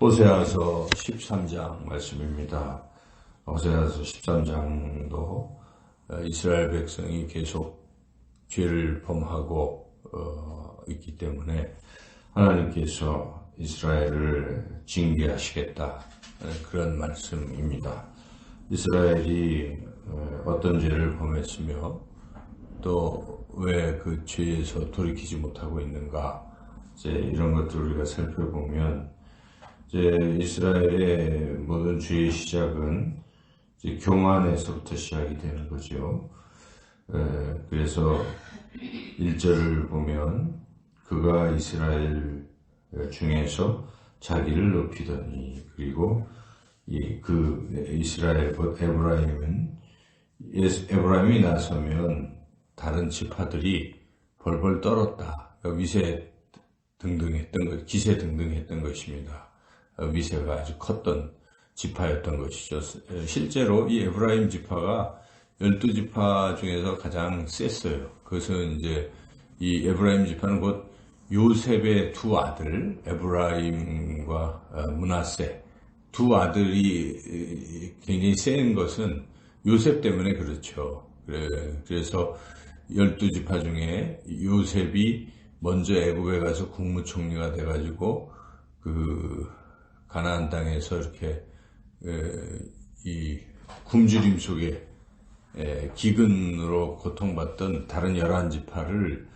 호세아서 13장 말씀입니다. 호세아서 13장도 이스라엘 백성이 계속 죄를 범하고 있기 때문에 하나님께서 이스라엘을 징계하시겠다, 그런 말씀입니다. 이스라엘이 어떤 죄를 범했으며 또 왜 그 죄에서 돌이키지 못하고 있는가, 이런 것들을 우리가 살펴보면 이스라엘의 모든 죄의 시작은 교만에서부터 시작이 되는 거죠. 그래서 1절을 보면 그가 이스라엘 중에서 자기를 높이더니, 그리고 이스라엘 에브라임이 나서면 다른 지파들이 벌벌 떨었다. 위세 등등했던 기세 등등했던 것입니다. 위세가 아주 컸던 지파였던 것이죠. 실제로 이 에브라임 지파가 12지파 중에서 가장 셌어요. 그것은 이 에브라임 지파는 곧 요셉의 두 아들, 에브라임과 므낫세, 두 아들이 굉장히 센 것은 요셉 때문에 그렇죠. 그래서 12지파 중에 요셉이 먼저 애굽에 가서 국무총리가 돼가지고 가나안 땅에서 이렇게 이 굶주림 속에 기근으로 고통받던 다른 11지파를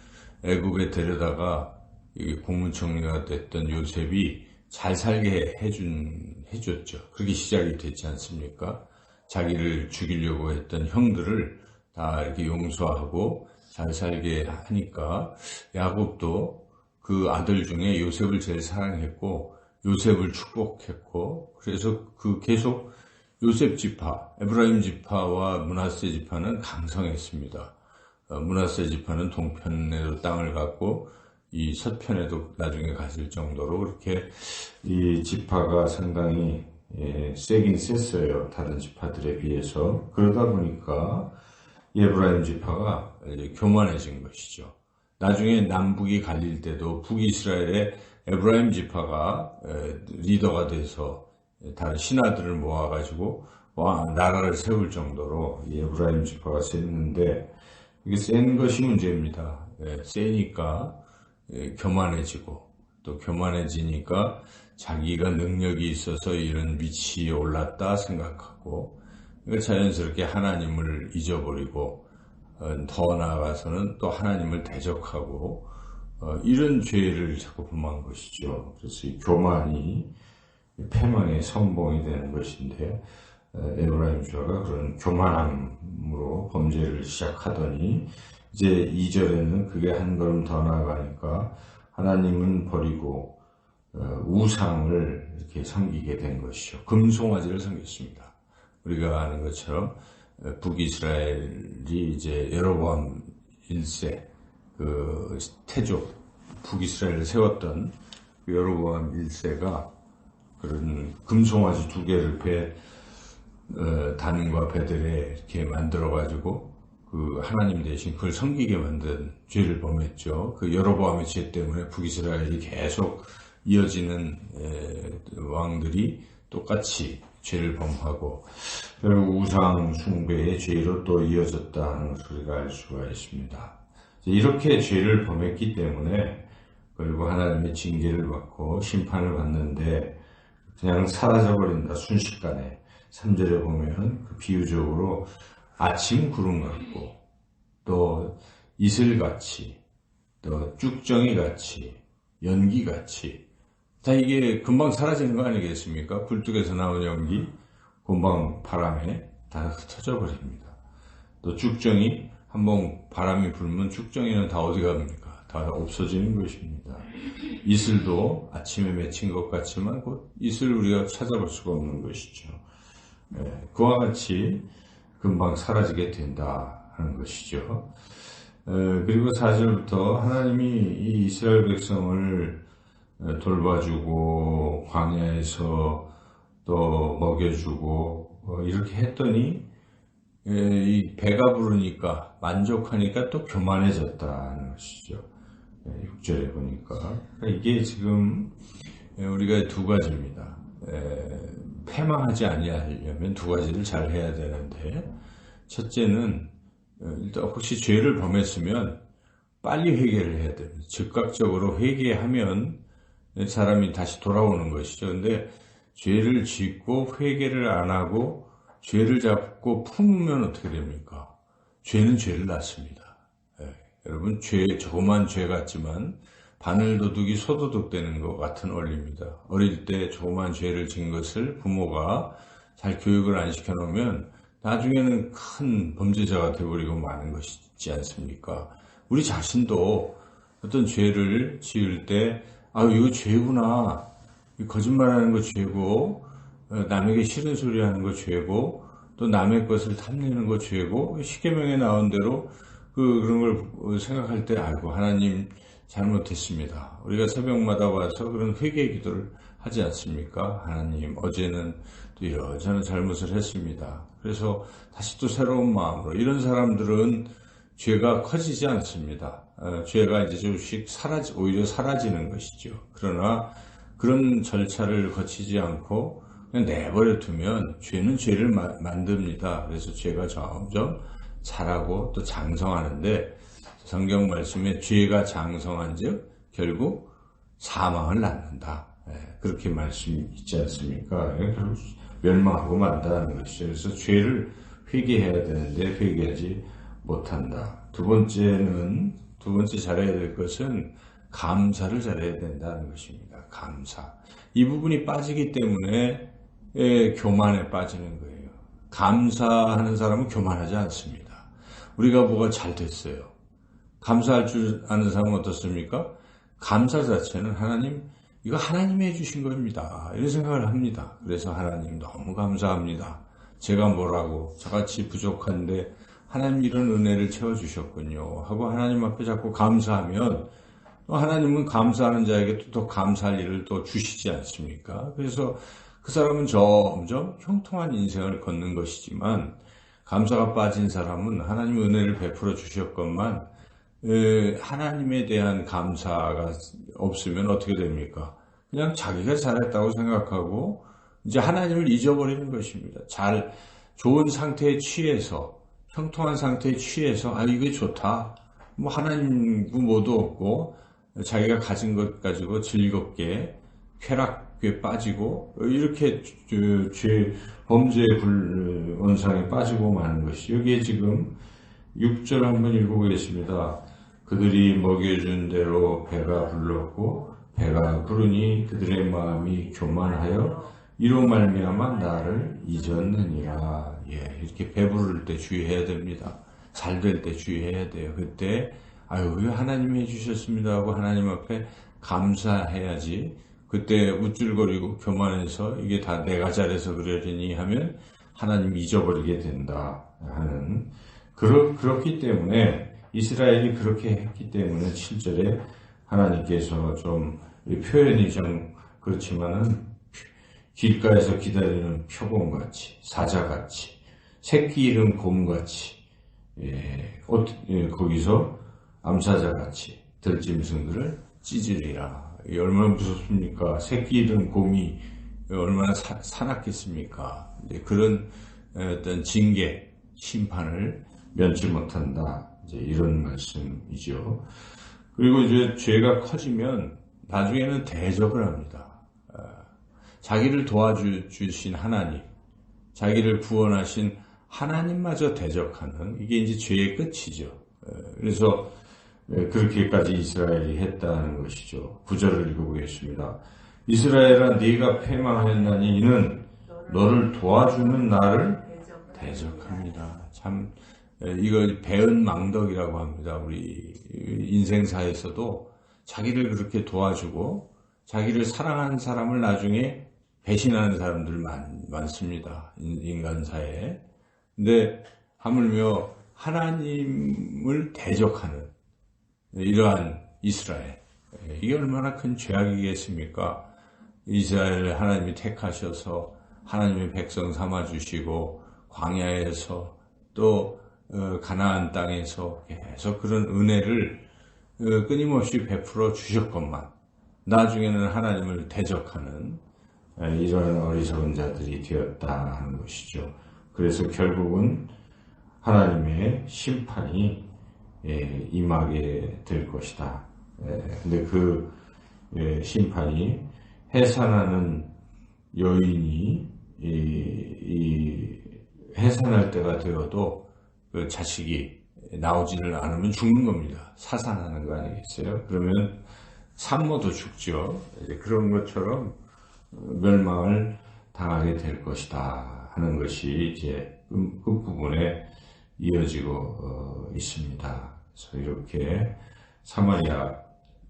애굽에 데려다가 국무총리가 됐던 요셉이 잘 살게 해줬죠. 그렇게 시작이 됐지 않습니까? 자기를 죽이려고 했던 형들을 다 이렇게 용서하고 잘 살게 하니까 야곱도 그 아들 중에 요셉을 제일 사랑했고 요셉을 축복했고, 그래서 계속 요셉 지파, 에브라임 지파와 므낫세 지파는 강성했습니다. 므낫세 지파는 동편에도 땅을 갖고 이 서편에도 나중에 갔을 정도로 그렇게 이 지파가 상당히 세긴 셌어요. 다른 지파들에 비해서. 그러다 보니까 에브라임 지파가 교만해진 것이죠. 나중에 남북이 갈릴 때도 북이스라엘의 에브라임 지파가 리더가 돼서 다른 신하들을 모아가지고 나라를 세울 정도로 이 에브라임 지파가 셌는데, 이게 센 것이 문제입니다. 세니까 교만해지고, 또 교만해지니까 자기가 능력이 있어서 이런 위치에 올랐다 생각하고, 자연스럽게 하나님을 잊어버리고 더 나아가서는 또 하나님을 대적하고 이런 죄를 자꾸 범한 것이죠. 그래서 이 교만이 패망의 선봉이 되는 것인데, 에브라임 지파가 그런 교만함으로 범죄를 시작하더니 이제 2절에는 그게 한 걸음 더 나아가니까 하나님은 버리고 우상을 이렇게 섬기게 된 것이죠. 금송아지를 섬겼습니다. 우리가 아는 것처럼 북이스라엘이 여로보암 1세 태족 북이스라엘을 세웠던 여로보암 1세가 그런 금송아지 2개를 단과 베들에 이렇게 만들어 가지고 하나님 대신 그걸 섬기게 만든 죄를 범했죠. 여로보암의 죄 때문에 북이스라엘이 계속 이어지는 왕들이 똑같이 죄를 범하고 결국 우상 숭배의 죄로 또 이어졌다는 것을 우리가 알 수가 있습니다. 이렇게 죄를 범했기 때문에 그리고 하나님의 징계를 받고 심판을 받는데 그냥 사라져버린다, 순식간에. 3절에 보면 비유적으로 아침 구름 같고 또 이슬같이 또 쭉정이같이 연기같이, 다 이게 금방 사라지는 거 아니겠습니까? 굴뚝에서 나온 연기 금방 바람에 다 흩어져 버립니다. 또 쭉정이 한번 바람이 불면 쭉정이는 다 어디 갑니까? 다 없어지는 것입니다. 이슬도 아침에 맺힌 것 같지만 곧 이슬을 우리가 찾아볼 수가 없는 것이죠. 그와 같이 금방 사라지게 된다 하는 것이죠. 그리고 4절부터 하나님이 이 이스라엘 백성을 돌봐주고 광야에서 또 먹여주고 이렇게 했더니 이 배가 부르니까 만족하니까 또 교만해졌다는 것이죠. 6절에 보니까 이게 지금 우리가 두 가지입니다. 패망하지 아니하려면 두 가지를 잘 해야 되는데, 첫째는 일단 혹시 죄를 범했으면 빨리 회개를 해야 됩니다. 즉각적으로 회개하면 사람이 다시 돌아오는 것이죠. 근데 죄를 짓고 회개를 안 하고 죄를 잡고 품으면 어떻게 됩니까? 죄는 죄를 낳습니다. 여러분, 조그만 죄 같지만 바늘도둑이 소도둑 되는 것 같은 원리입니다. 어릴 때 조그만 죄를 진 것을 부모가 잘 교육을 안 시켜놓으면 나중에는 큰 범죄자가 되어버리고 마는 것이지 않습니까? 우리 자신도 어떤 죄를 지을 때, 이거 죄구나. 거짓말하는 거 죄고, 남에게 싫은 소리 하는 거 죄고, 또 남의 것을 탐내는 거 죄고, 십계명에 나온 대로 그런 걸 생각할 때, 하나님 잘못했습니다. 우리가 새벽마다 와서 그런 회개 기도를 하지 않습니까? 하나님, 어제는 또 이러저런 잘못을 했습니다. 그래서 다시 또 새로운 마음으로. 이런 사람들은 죄가 커지지 않습니다. 죄가 이제 조금씩 오히려 사라지는 것이죠. 그러나 그런 절차를 거치지 않고 그냥 내버려 두면 죄는 죄를 만듭니다. 그래서 죄가 점점 자라고 또 장성하는데, 성경 말씀에 죄가 장성한 즉 결국 사망을 낳는다. 그렇게 말씀이 있지 않습니까? 결국 멸망하고 만다는 것이죠. 그래서 죄를 회개해야 되는데 회개하지 못한다. 두 번째 잘해야 될 것은 감사를 잘해야 된다는 것입니다. 감사. 이 부분이 빠지기 때문에 교만에 빠지는 거예요. 감사하는 사람은 교만하지 않습니다. 우리가 뭐가 잘 됐어요. 감사할 줄 아는 사람은 어떻습니까? 감사 자체는 이거 하나님이 해주신 겁니다. 이런 생각을 합니다. 그래서 하나님 너무 감사합니다. 제가 뭐라고 저같이 부족한데 하나님 이런 은혜를 채워주셨군요 하고 하나님 앞에 자꾸 감사하면 또 하나님은 감사하는 자에게 또 감사할 일을 또 주시지 않습니까? 그래서 그 사람은 점점 형통한 인생을 걷는 것이지만, 감사가 빠진 사람은 하나님 은혜를 베풀어 주셨건만 하나님에 대한 감사가 없으면 어떻게 됩니까? 그냥 자기가 잘했다고 생각하고 이제 하나님을 잊어버리는 것입니다. 좋은 상태에 취해서, 형통한 상태에 취해서 이게 좋다. 하나님도 뭐도 없고 자기가 가진 것 가지고 즐겁게 쾌락에 빠지고 이렇게 범죄의 원상에 빠지고 마는 것이, 여기에 지금 6절 한번 읽어보겠습니다. 그들이 먹여준 대로 배가 불렀고 배가 부르니 그들의 마음이 교만하여 이로 말미암아 나를 잊었느니라. 이렇게 배부를 때 주의해야 됩니다. 잘 될 때 주의해야 돼요. 그때 왜 하나님이 해주셨습니다 하고 하나님 앞에 감사해야지. 그때 우쭐거리고 교만해서 이게 다 내가 잘해서 그러려니 하면 하나님 잊어버리게 된다 하는, 그렇기 때문에 이스라엘이 그렇게 했기 때문에 7절에 하나님께서 좀 표현이 좀 그렇지만은 길가에서 기다리는 표범같이, 사자같이, 새끼 잃은 곰같이, 거기서 암사자같이 들짐승들을 찢으리라. 얼마나 무섭습니까? 새끼 잃은 곰이 얼마나 사납겠습니까? 그런 어떤 징계, 심판을 면치 못한다. 이런 말씀이죠. 그리고 이제 죄가 커지면 나중에는 대적을 합니다. 자기를 도와주신 하나님, 자기를 구원하신 하나님마저 대적하는, 이게 이제 죄의 끝이죠. 그래서 그렇게까지 이스라엘이 했다는 것이죠. 9절을 읽어보겠습니다. 이스라엘아, 네가 패망하였나니 이는 너를 도와주는 나를 대적합니다. 참 이걸 배은망덕이라고 합니다. 우리 인생사에서도 자기를 그렇게 도와주고 자기를 사랑하는 사람을 나중에 배신하는 사람들 많습니다. 인간사에. 근데 하물며 하나님을 대적하는 이러한 이스라엘, 이게 얼마나 큰 죄악이겠습니까? 이스라엘을 하나님이 택하셔서 하나님의 백성 삼아주시고 광야에서 또 가나안 땅에서 계속 그런 은혜를 끊임없이 베풀어 주셨건만 나중에는 하나님을 대적하는 이런 어리석은 자들이 되었다 하는 것이죠. 그래서 결국은 하나님의 심판이 임하게 될 것이다. 근데 그 심판이 해산하는 여인이 해산할 때가 되어도 그 자식이 나오지를 않으면 죽는 겁니다. 사산하는 거 아니겠어요? 그러면 산모도 죽죠. 이제 그런 것처럼 멸망을 당하게 될 것이다 하는 것이 이제 그 부분에 이어지고 있습니다. 그래서 이렇게 사마리아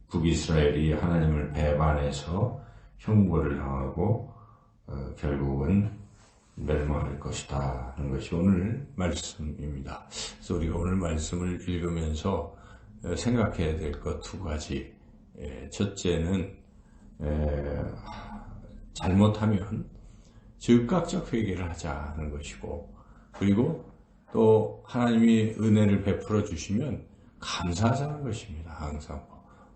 북이스라엘이 하나님을 배반해서 형벌을 당하고 결국은 멸망할 것이다 하는 것이 오늘 말씀입니다. 그래서 우리가 오늘 말씀을 읽으면서 생각해야 될 것 두 가지. 첫째는 잘못하면 즉각적 회개를 하자는 것이고, 그리고 또 하나님이 은혜를 베풀어 주시면 감사하자는 것입니다. 항상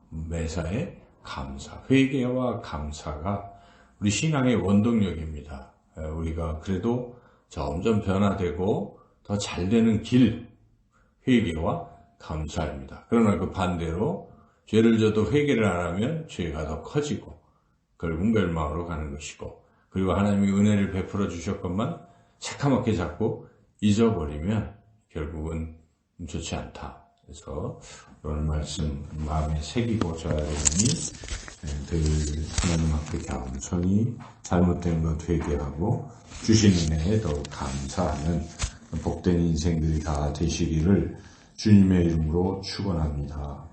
매사에 감사, 회개와 감사가 우리 신앙의 원동력입니다. 우리가 그래도 점점 변화되고 더 잘되는 길, 회개와 감사입니다. 그러나 그 반대로 죄를 져도 회개를 안 하면 죄가 더 커지고 결국 멸망으로 가는 것이고, 그리고 하나님이 은혜를 베풀어 주셨건만 새카맣게 자꾸 잊어버리면 결국은 좋지 않다. 그래서 오늘 말씀 마음에 새기고 져야 되니 늘 하나님 앞에 겸손히 잘못된 것 회개하고 주신 은혜에 더욱 감사하는 복된 인생들이 다 되시기를 주님의 이름으로 축원합니다.